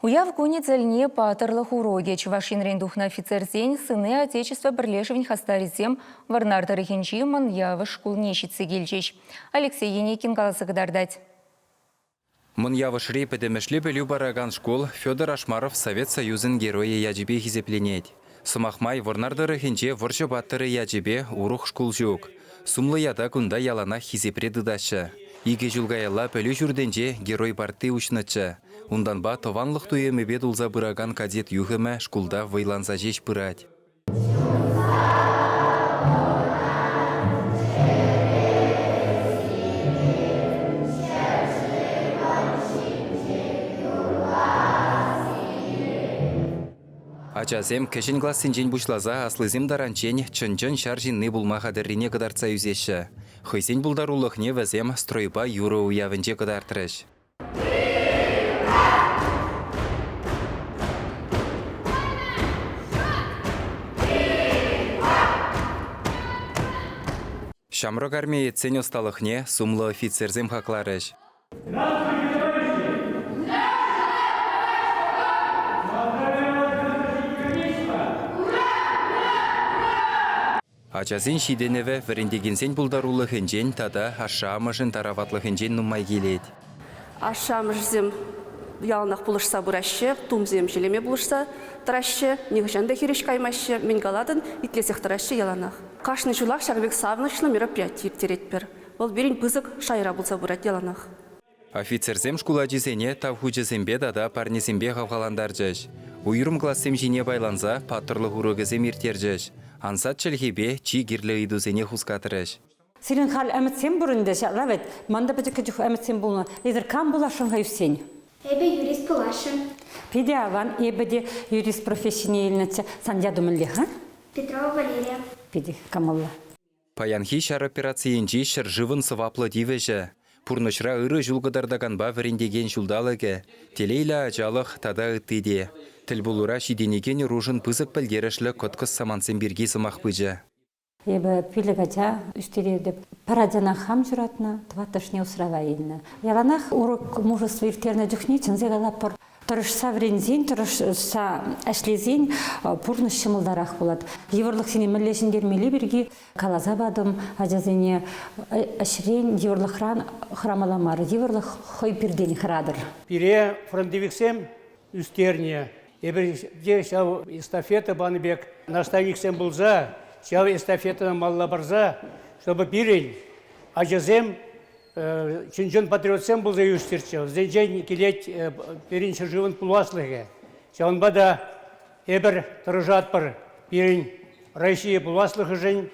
Уяв коне цельне патерлых уроге. Чувашин рейндухна офицерсен сыны Отечества бірлешевін хастарисем варнартары хенчи маньявы шкул нещицы гельчеш. Алексей Еникин каласы кадардать. Маньявы шрейпедемешле белю бараган школ Федор Ашмаров Совет Союзын героя яджибе хизепленет. Сумахмай варнардары хенче ворчы баттыры яджибе урух шкул жук. Сумлы яда кунда ялана хизепреды дача. Иге julgayalla пөлі жүрденже герой барты учнычы. Ундан ба тованлық туемі бед улза бұраган кадет юхымы шкулда вайланса жеш бұрад. Ачазем кешен классен жен бұшлаза аслызем даранчен чын-чын шаржинны булма қадыррине қыдарца үзеші. Хойсен бұлдарулықне вәзем стройба юры уявынже қыдартырыш. Шамрок армия цен осталықне сумлы офицерзем хақларыш. Ачазен шиденеве віріндегенсен бұлдарулы хенжен тада ашамышын тараватлы хенжен нумай келет. Ашамышзем ялнақ бұлышса бұрашы, тумзем желеме бұлышса тұрашы, негіжанды хереш каймашы, мен галадын итлесек тұрашы яланақ. Қашны жулақ шағбек савнышлы мероприятиев теретпер. Ол берін пызық шайра бұлса бұрат яланақ. Офицерзем шкула жезене тавхуджезембе дада парнезембе ғавғаландар жеш. Уйрым классем жине байланза паттырлы ғурығызем ертер Ансат чельхебе чи гирлі идузене хускатырыш. Сирен хал әмітсен бұрынды жағлавет, манда бәдікі жүх әмітсен бұлны. Лидер кам бұлашын ғайфсен? Эбе юрист бұлашын. Педе аван, ебеде юрист профессионелініце сандядумылы, ха? Петрова Валерия. Педе камалла. Паянхи шар операциенчи шыр живын сываплы дивежі. Пурнышра ыры жүлгыдардаган ба віріндеген жүлдалығы. Телейла ажалық тада ыттыде. Тіл бұлыра шиденеген ружын пызық пілдерішлі көткіс самансын берге сымақ бұжы. Ебі пилігача үстереді парадзана хам жүратына, тватышне усрава еліні. Яланақ урок мужество иртерна жүхнечін зегалапыр. Тұрышса врензен, тұрышса әшлезен пұрныш шымылдарақ болады. Еврлық сене мүллешіндер мелі берге калаза бадым, ажазене әшірен еврлық храмаламары, еврлық хой перден храдыр. Пире фронтовиксем үстерне. Ебірде шау эстафета баныбек наставниксем бұлза, шау эстафетаны малла барза, чтобы пирен, ажазем чынжын патриотсем бұлза үстерчі. Зенжен келет перенші живын пуласлығы. Шауын бада ебір тұрыжат бар пирен Россия пуласлығы жын,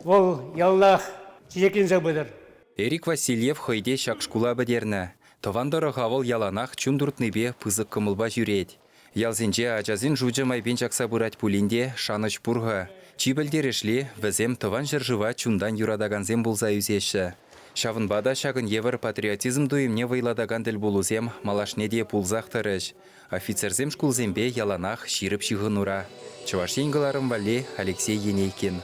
ол яллах чизекен забыдыр. Эрик Васильев хойде шақ шкула бідерні. Товандары ғавыл яланақ чундуртныбе пызық кымылба жүрет. Ялзенже ажазин жуджы майбен жақса бұрат пулинде шаныш бұрға. Чибілдерешли візем тован жыржыва чундан юрадаганзем болза үзеші. Шавынбада шағын евір патриотизм дуемне вайладаган діл болузем малашнеде пулзақтырыш. Офицерзем шкулзембе яланақ ширіп шығын ұра. Чувашен ғыларым вале Алексей Енейкин.